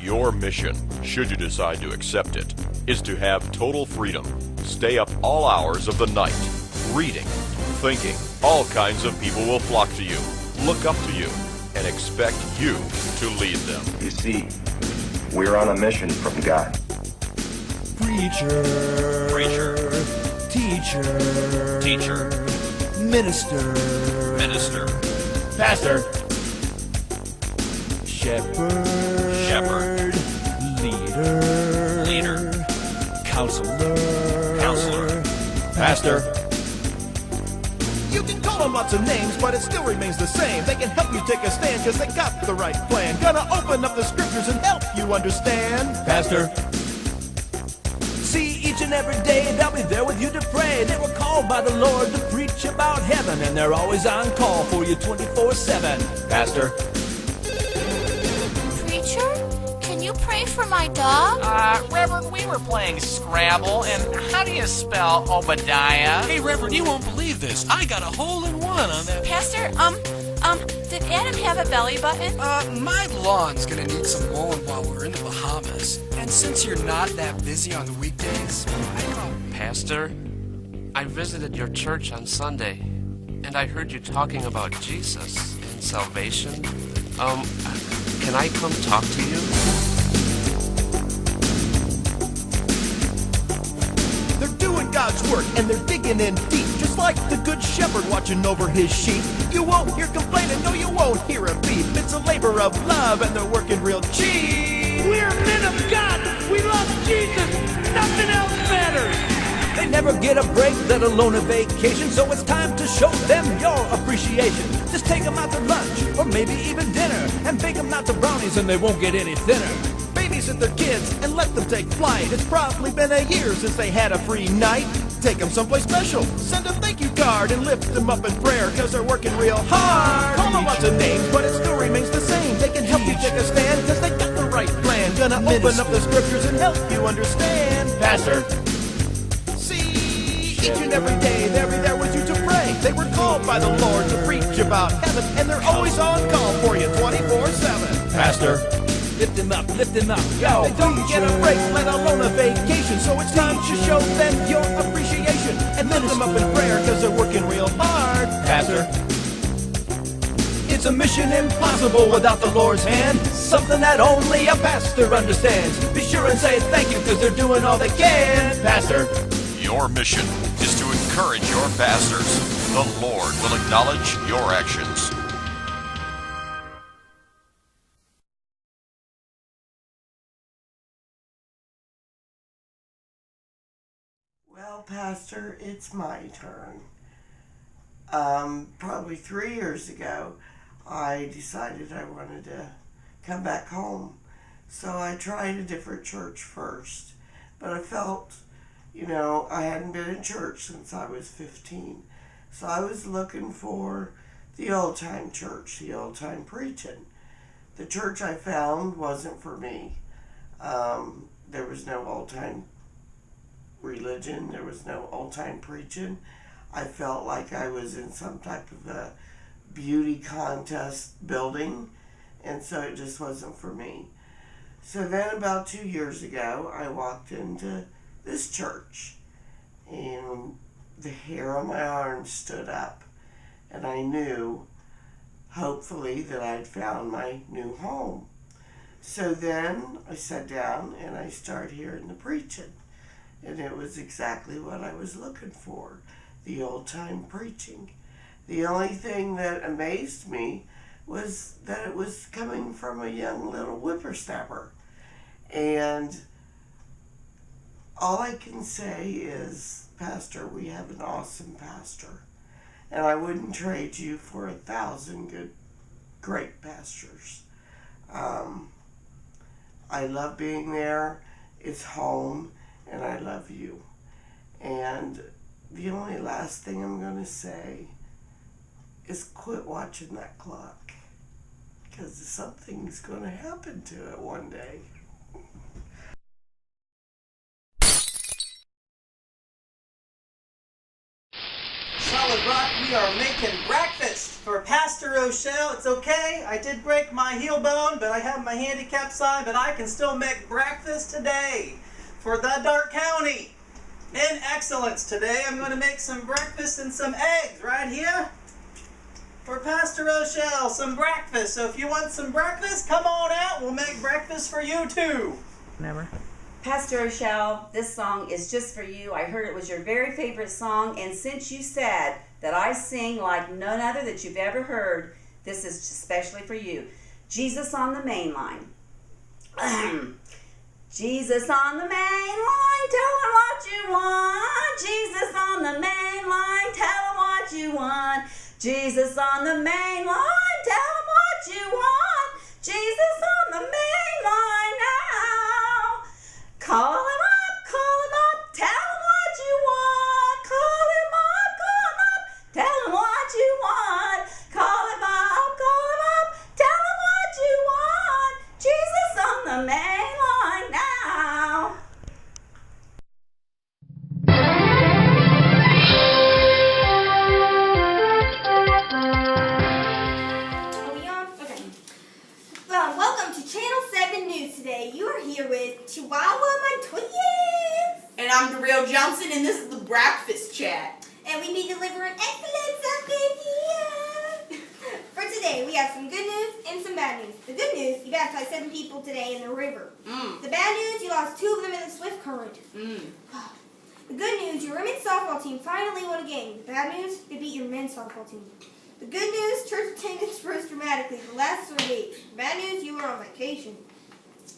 Your mission, should you decide to accept it, is to have total freedom. Stay up all hours of the night, reading, thinking. All kinds of people will flock to you, look up to you, and expect you to lead them. You see, we're on a mission from God. Preacher. Teacher. Minister. Pastor. Shepherd. Leader. Counselor. Pastor. You can call them lots of names, but it still remains the same. They can help you take a stand because they got the right plan. Gonna open up the scriptures and help you understand. Pastor. See, each and every day they'll be there with you to pray. They were called by the Lord to preach about heaven, and they're always on call for you 24/7. Pastor. Preacher, can you pray for my dog? Reverend, we were playing Scrabble, and how do you spell Obadiah? Hey, Reverend, you won't believe this. I got a hole-in-one on that. Pastor, did Adam have a belly button? My lawn's gonna need some mowing while we're in the Bahamas. And since you're not that busy on the weekdays, I call. Pastor, I visited your church on Sunday, and I heard you talking about Jesus and salvation. Can I come talk to you? They're doing God's work and they're digging in deep, just like the good shepherd watching over his sheep. You won't hear complaining, no, you won't hear a beep. It's a labor of love and they're working real cheap. We're men of God. We love Jesus. Nothing else matters. They never get a break, let alone a vacation, so it's time to show them your appreciation. Just take them out to lunch, or maybe even dinner, and bake them out to brownies and they won't get any thinner. Babysit their kids and let them take flight. It's probably been a year since they had a free night. Take them someplace special, send a thank you card, and lift them up in prayer, cause they're working real hard. Call them lots of names, but it still remains the same. They can help you take a stand, cause they got the right plan. Gonna open up the scriptures and help you understand. Pastor. See, each and every day they'll be there with you to pray. They were called by the Lord to preach about heaven, and they're always on call for you 24/7. Pastor. Lift them up. Yo, They don't get a break, let alone a vacation, so it's time to show them your appreciation and lift them up in prayer, cause they're working real hard. Pastor. It's a mission impossible without the Lord's hand, something that only a pastor understands. Be sure and say thank you, cause they're doing all they can. Pastor. Your mission is to encourage your pastors. The Lord will acknowledge your actions. Well, Pastor, it's my turn. Probably 3 years ago, I decided I wanted to come back home. So I tried a different church first. But I felt, I hadn't been in church since I was 15. So I was looking for the old-time church, the old-time preaching. The church I found wasn't for me. There was no old-time religion. There was no old-time preaching. I felt like I was in some type of a beauty contest building, and so it just wasn't for me. So then about 2 years ago, I walked into this church, and the hair on my arm stood up, and I knew, hopefully, that I'd found my new home. So then I sat down and I started hearing the preaching. And it was exactly what I was looking for, the old-time preaching. The only thing that amazed me was that it was coming from a young little whippersnapper. And all I can say is, Pastor, we have an awesome pastor. And I wouldn't trade you for 1,000 great pastors. I love being there. It's home. And I love you. And the only last thing I'm going to say is quit watching that clock, because something's going to happen to it one day. Solid Rock, we are making breakfast for Pastor Pastor Rochelle. It's okay. I did break my heel bone, but I have my handicap sign, but I can still make breakfast today for the Dark County. In excellence today, I'm going to make some breakfast and some eggs right here for Pastor Rochelle. Some breakfast. So if you want some breakfast, come on out. We'll make breakfast for you too. Never. Pastor Rochelle, this song is just for you. I heard it was your very favorite song, and since you said that I sing like none other that you've ever heard, this is especially for you. Jesus on the main line. Jesus on the main line, tell him what you want. Jesus on the main line, tell him what you want. Jesus on the main line, tell him what you want. Jesus on the main line now. Call him up, tell him what you want. Call him up, tell him what you want. Call him up, tell him what you want. Jesus on the main line now. Are we on? Okay. Well, welcome to Channel 7 News today. You are here with Chihuahua Montoya. And I'm Darrell Johnson, and this is the Breakfast Chat. And we be delivering excellent update here. For today, we have some good news and some bad news. The good news, you baptized 7 people today in the river. The bad news, you lost 2 of them in the swift current. The good news, your women's softball team finally won a game. The bad news, they beat your men's softball team. The good news, church attendance rose dramatically the last 3 weeks. The bad news, you were on vacation.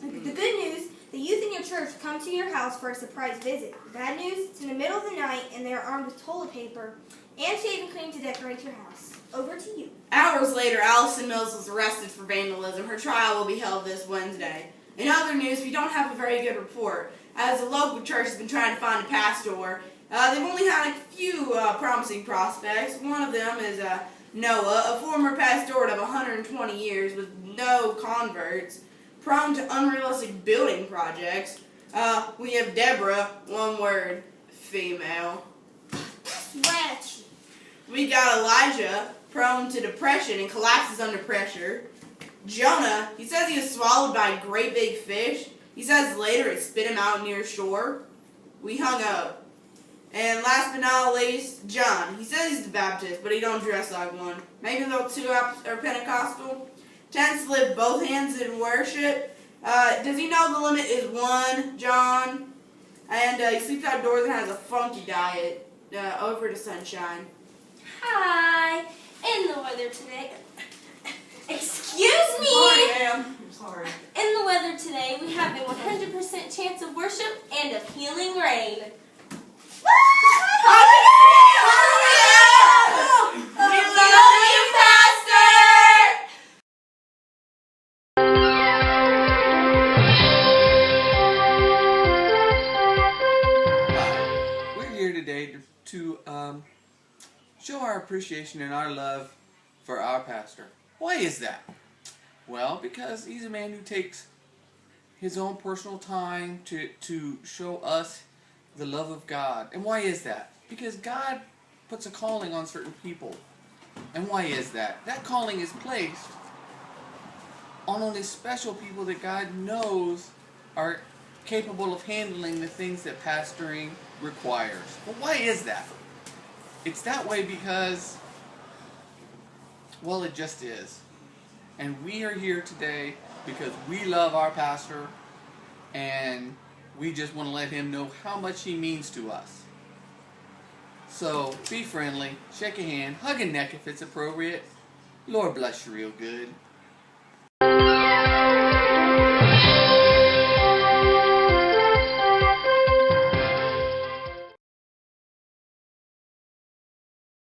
The good news, the youth in your church come to your house for a surprise visit. The bad news, it's in the middle of the night and they are armed with toilet paper and shaving cream to decorate your house. Over to you. Hours later, Allison Mills was arrested for vandalism. Her trial will be held this Wednesday. In other news, we don't have a very good report, as the local church has been trying to find a pastor. They've only had a few promising prospects. One of them is Noah, a former pastorate of 120 years with no converts, prone to unrealistic building projects. We have Deborah, one word, female. Ratchet. We got Elijah, prone to depression and collapses under pressure. Jonah, he says he was swallowed by a great big fish. He says later it spit him out near shore. We hung up. And last but not least, John. He says he's the Baptist, but he don't dress like one. Maybe those 2 are Pentecostal. Tends to lift both hands in worship. Does he know the limit is 1, John? And he sleeps outdoors and has a funky diet. Over to Sunshine. Hi. In the weather today. Excuse me. Sorry, ma'am. I'm sorry. In the weather today, we have a 100% chance of worship and of healing rain. We love you, Pastor! Hi, we're here today to show our appreciation and our love for our pastor. Why is that? Well, because he's a man who takes his own personal time to show us the love of God. And why is that? Because God puts a calling on certain people. And why is that? That calling is placed on only special people that God knows are capable of handling the things that pastoring requires. But why is that? It's that way because, well, it just is. And we are here today because we love our pastor and we just want to let him know how much he means to us. So, be friendly, shake a hand, hug a neck if it's appropriate. Lord bless you real good.